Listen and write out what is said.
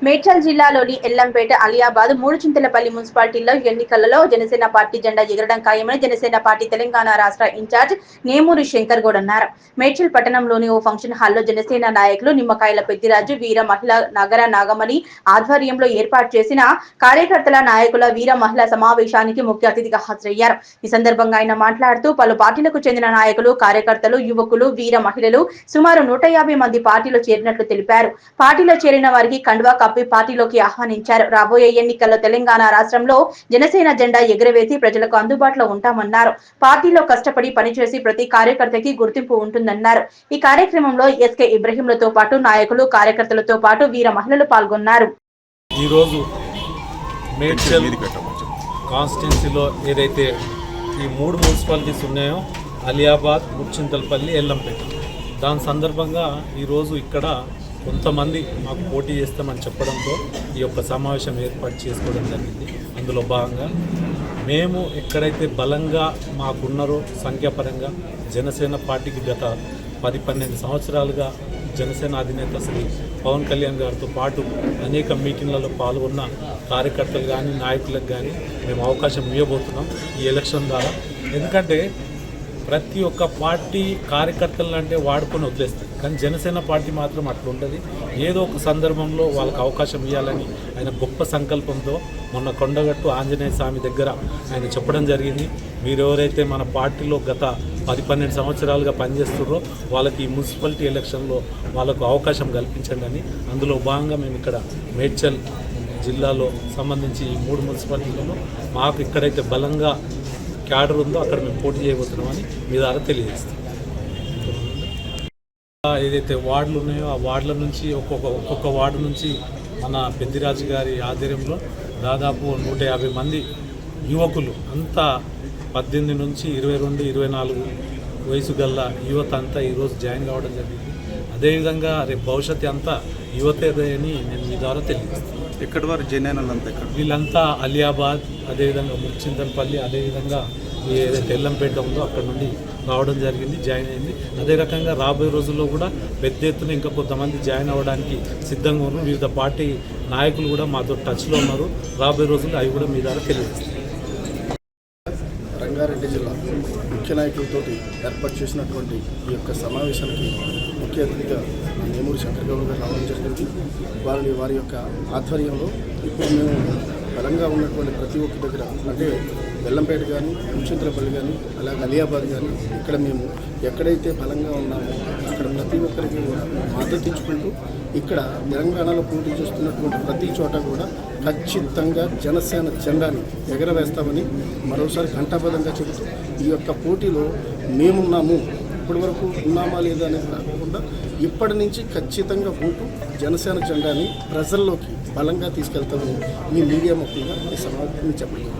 మేడ్చల్ జిల్లాలోని ఎల్లంపేట, అలియాబాద్, మూడుచింతలపల్లి మున్సిపాలిటీల్లో ఎన్నికలలో జనసేన పార్టీ జెండా ఎగరడం ఖాయమని జనసేన పార్టీ తెలంగాణ రాష్ట్ర ఇన్ఛార్జ్ నేమూరి శంకర్ గౌడ్ అన్నారు. మేడ్చల్ పట్టణంలోని ఓ ఫంక్షన్ హాల్లో జనసేన నాయకులు నిమ్మకాయల పెద్దిరాజు, వీర మహిళా నగర నాగమణి ఆధ్వర్యంలో ఏర్పాటు చేసిన కార్యకర్తల నాయకుల వీర మహిళా సమావేశానికి ముఖ్య అతిథిగా హాజరయ్యారు. ఈ సందర్భంగా ఆయన మాట్లాడుతూ పలు పార్టీలకు చెందిన నాయకులు, కార్యకర్తలు, యువకులు, వీర మహిళలు సుమారు 150 మంది పార్టీలో చేరినట్లు తెలిపారు. పార్టీలో చేరిన వారికి కండువా కప్పి పార్టీలోకి ఆహ్వానించారు. రాబోయే ఎన్నికల్లో తెలంగాణ రాష్ట్రంలో జనసేన జెండా ఎగురవేసి ప్రజలకు అందుబాటులో ఉంటామన్నారు. పార్టీలో కష్టపడి పనిచేసి ప్రతి కార్యకర్తకి గుర్తింపు ఉంటుందన్నారు. ఈ కార్యక్రమంలో ఎస్కే ఇబ్రహీంలతో పాటు నాయకులు, కార్యకర్తలతో పాటు వీర మహిళలు పాల్గొన్నారు. ఈ రోజు మేడ్చల్ కాన్స్టిట్యున్సీలో ఏదైతే ఈ 3 మున్సిపాలిటీస్ ఉన్నాయో అలియాబాద్, మూడుచింతలపల్లి, ఎల్లంపేట, దాని సందర్భంగా ఈరోజు ఇక్కడ కొంతమంది మాకు పోటీ చేస్తామని చెప్పడంతో ఈ యొక్క సమావేశం ఏర్పాటు చేసుకోవడం జరిగింది. అందులో భాగంగా మేము ఎక్కడైతే బలంగా మాకున్నారో సంఖ్యాపరంగా జనసేన పార్టీకి గత 10-12 సంవత్సరాలుగా జనసేన అధినేత శ్రీ పవన్ కళ్యాణ్ గారితో పాటు అనేక మీటింగ్లలో పాల్గొన్న కార్యకర్తలు కానీ నాయకులకు కానీ మేము అవకాశం ఇవ్వబోతున్నాం ఈ ఎలక్షన్ ద్వారా. ఎందుకంటే ప్రతి ఒక్క పార్టీ కార్యకర్తలను అంటే వాడుకొని వదిలేస్తుంది, కానీ జనసేన పార్టీ మాత్రం అట్లా ఉంటుంది. ఏదో ఒక సందర్భంలో వాళ్ళకి అవకాశం ఇవ్వాలని ఆయన గొప్ప సంకల్పంతో మొన్న కొండగట్టు ఆంజనేయ స్వామి దగ్గర ఆయన చెప్పడం జరిగింది. మీరు ఎవరైతే మన పార్టీలో గత 10-12 సంవత్సరాలుగా పనిచేస్తున్నారో వాళ్ళకి ఈ మున్సిపాలిటీ ఎలక్షన్లో వాళ్ళకు అవకాశం కల్పించండి అని. అందులో భాగంగా మేము ఇక్కడ మేడ్చల్ జిల్లాలో సంబంధించి ఈ 3 మున్సిపాలిటీలలో మాకు ఎక్కడైతే బలంగా క్యాడర్ ఉందో అక్కడ మేము పోటీ చేయబోతున్నామని మీ ద్వారా తెలియజేస్తాం. ఏదైతే వార్డులు ఉన్నాయో ఆ వార్డుల నుంచి ఒక్కొక్క వార్డు నుంచి మన పెద్దిరాజు గారి ఆధ్వర్యంలో దాదాపు 150 మంది యువకులు అంతా 18 నుంచి 22-24 వయసు గల్ల యువత అంతా ఈరోజు జాయిన్ కావడం జరిగింది. అదేవిధంగా రేపు భవిష్యత్తు అంతా యువతే అని నేను మీ ద్వారా తెలియజేస్తాను. ఎక్కడి వారు జైనంతా వీళ్ళంతా అలియాబాద్, అదేవిధంగా మూడుచింతలపల్లి, అదేవిధంగా ఏదైతే ఎల్లంపేట ఉందో అక్కడ నుండి రావడం జరిగింది, జాయిన్ అయింది. అదే రకంగా రాబోయే రోజుల్లో కూడా పెద్ద ఎత్తున ఇంకా కొంతమంది జాయిన్ అవ్వడానికి సిద్ధంగా ఉన్నారు. వివిధ పార్టీ నాయకులు కూడా మాతో టచ్లో ఉన్నారు. రాబోయే రోజుల్లో అవి కూడా మీ ద్వారా తెలియజేస్తారు. రంగారెడ్డి జిల్లా ముఖ్య నాయకులతో ఏర్పాటు చేసినటువంటి ఈ యొక్క సమావేశానికి ముఖ్య అతిథిగా నేమూరి శంకర్ గౌడ్ గారు రావడం జరిగింది. వారి యొక్క ఆధ్వర్యంలో ఇప్పుడు మేము బలంగా ఉన్నటువంటి ప్రతి ఒక్క దగ్గర, అంటే బెల్లంపేట కానీ, మూడుచింతలపల్లి కానీ, అలాగే అలియాబాద్ కానీ, ఇక్కడ మేము ఎక్కడైతే బలంగా ఉన్నామో అక్కడ ప్రతి ఒక్కరికి కూడా మద్దతు ఇచ్చుకుంటూ ఇక్కడ తెలంగాణలో పోటీ చేస్తున్నటువంటి ప్రతి చోట కూడా ఖచ్చితంగా జనసేన జెండాని ఎగరవేస్తామని మరోసారి ఘంటాబద్ధంగా చెబుతూ ఈ యొక్క పోటీలో మేమున్నాము, ఇప్పటి వరకు ఉన్నామా లేదా అనేది కాకుండా ఇప్పటి నుంచి ఖచ్చితంగా ఉంటూ జనసేన జెండాని ప్రజల్లోకి బలంగా తీసుకెళ్తామని మీ మీడియా ముఖ్యంగా ఈ సమావేశం చెప్పగలుగుతాం.